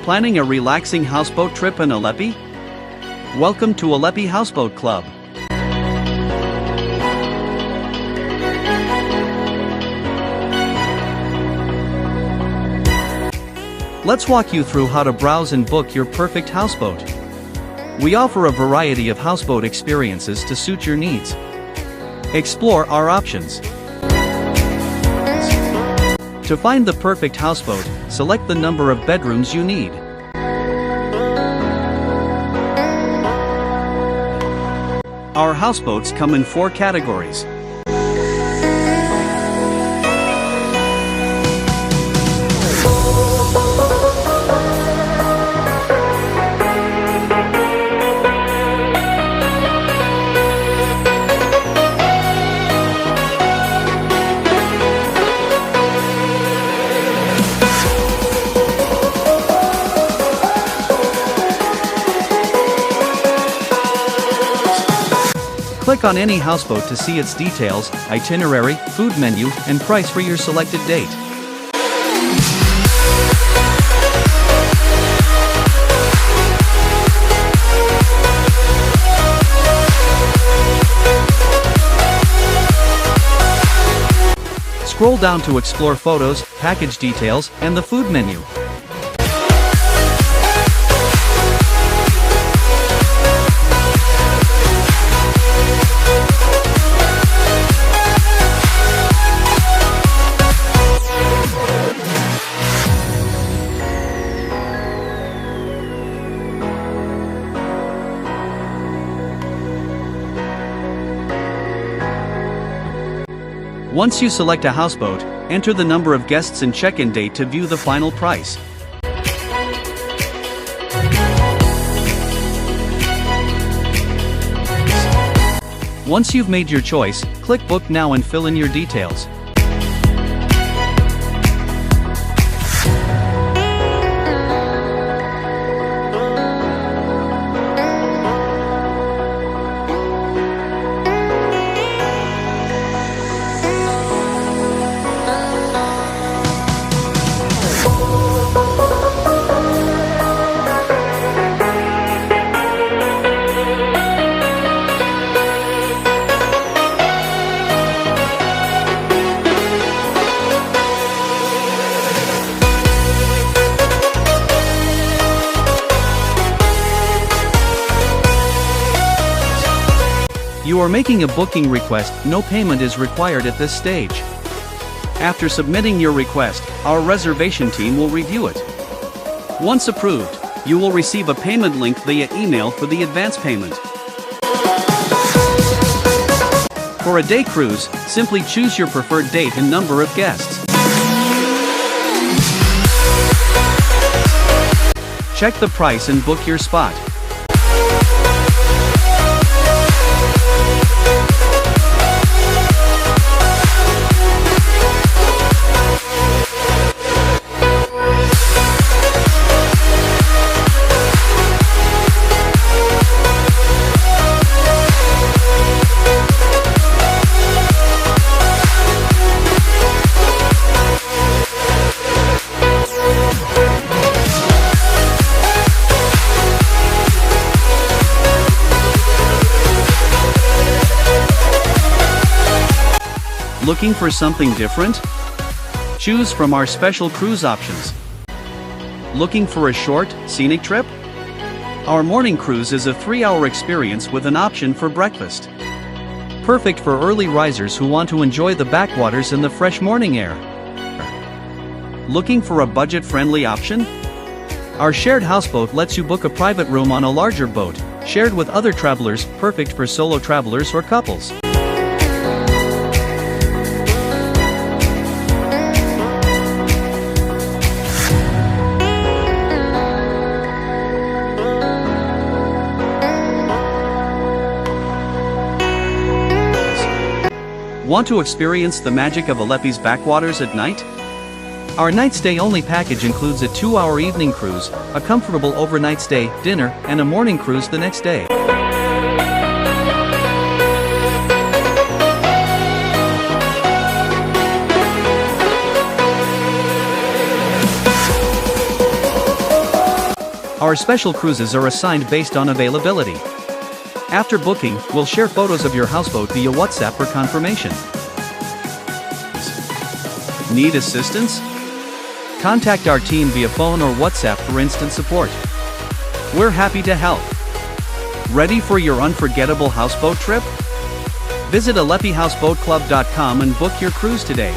Planning a relaxing houseboat trip in Alleppey? Welcome to Alleppey Houseboat Club. Let's walk you through how to browse and book your perfect houseboat. We offer a variety of houseboat experiences to suit your needs. Explore our options. To find the perfect houseboat, select the number of bedrooms you need. Our houseboats come in 4 categories. Click on any houseboat to see its details, itinerary, food menu, and price for your selected date. Scroll down to explore photos, package details, and the food menu. Once you select a houseboat, enter the number of guests and check-in date to view the final price. Once you've made your choice, click Book Now and fill in your details. You are making a booking request, no payment is required at this stage. After submitting your request, our reservation team will review it. Once approved, you will receive a payment link via email for the advance payment. For a day cruise, simply choose your preferred date and number of guests. Check the price and book your spot. Looking for something different? Choose from our special cruise options. Looking for a short, scenic trip? Our morning cruise is a 3-hour experience with an option for breakfast. Perfect for early risers who want to enjoy the backwaters and the fresh morning air. Looking for a budget-friendly option? Our shared houseboat lets you book a private room on a larger boat, shared with other travelers, perfect for solo travelers or couples. Want to experience the magic of Alleppey's backwaters at night? Our night stay only package includes a 2-hour evening cruise, a comfortable overnight stay, dinner, and a morning cruise the next day. Our special cruises are assigned based on availability. After booking, we'll share photos of your houseboat via WhatsApp for confirmation. Need assistance? Contact our team via phone or WhatsApp for instant support. We're happy to help. Ready for your unforgettable houseboat trip? Visit AlleppeyHouseboatClub.com and book your cruise today.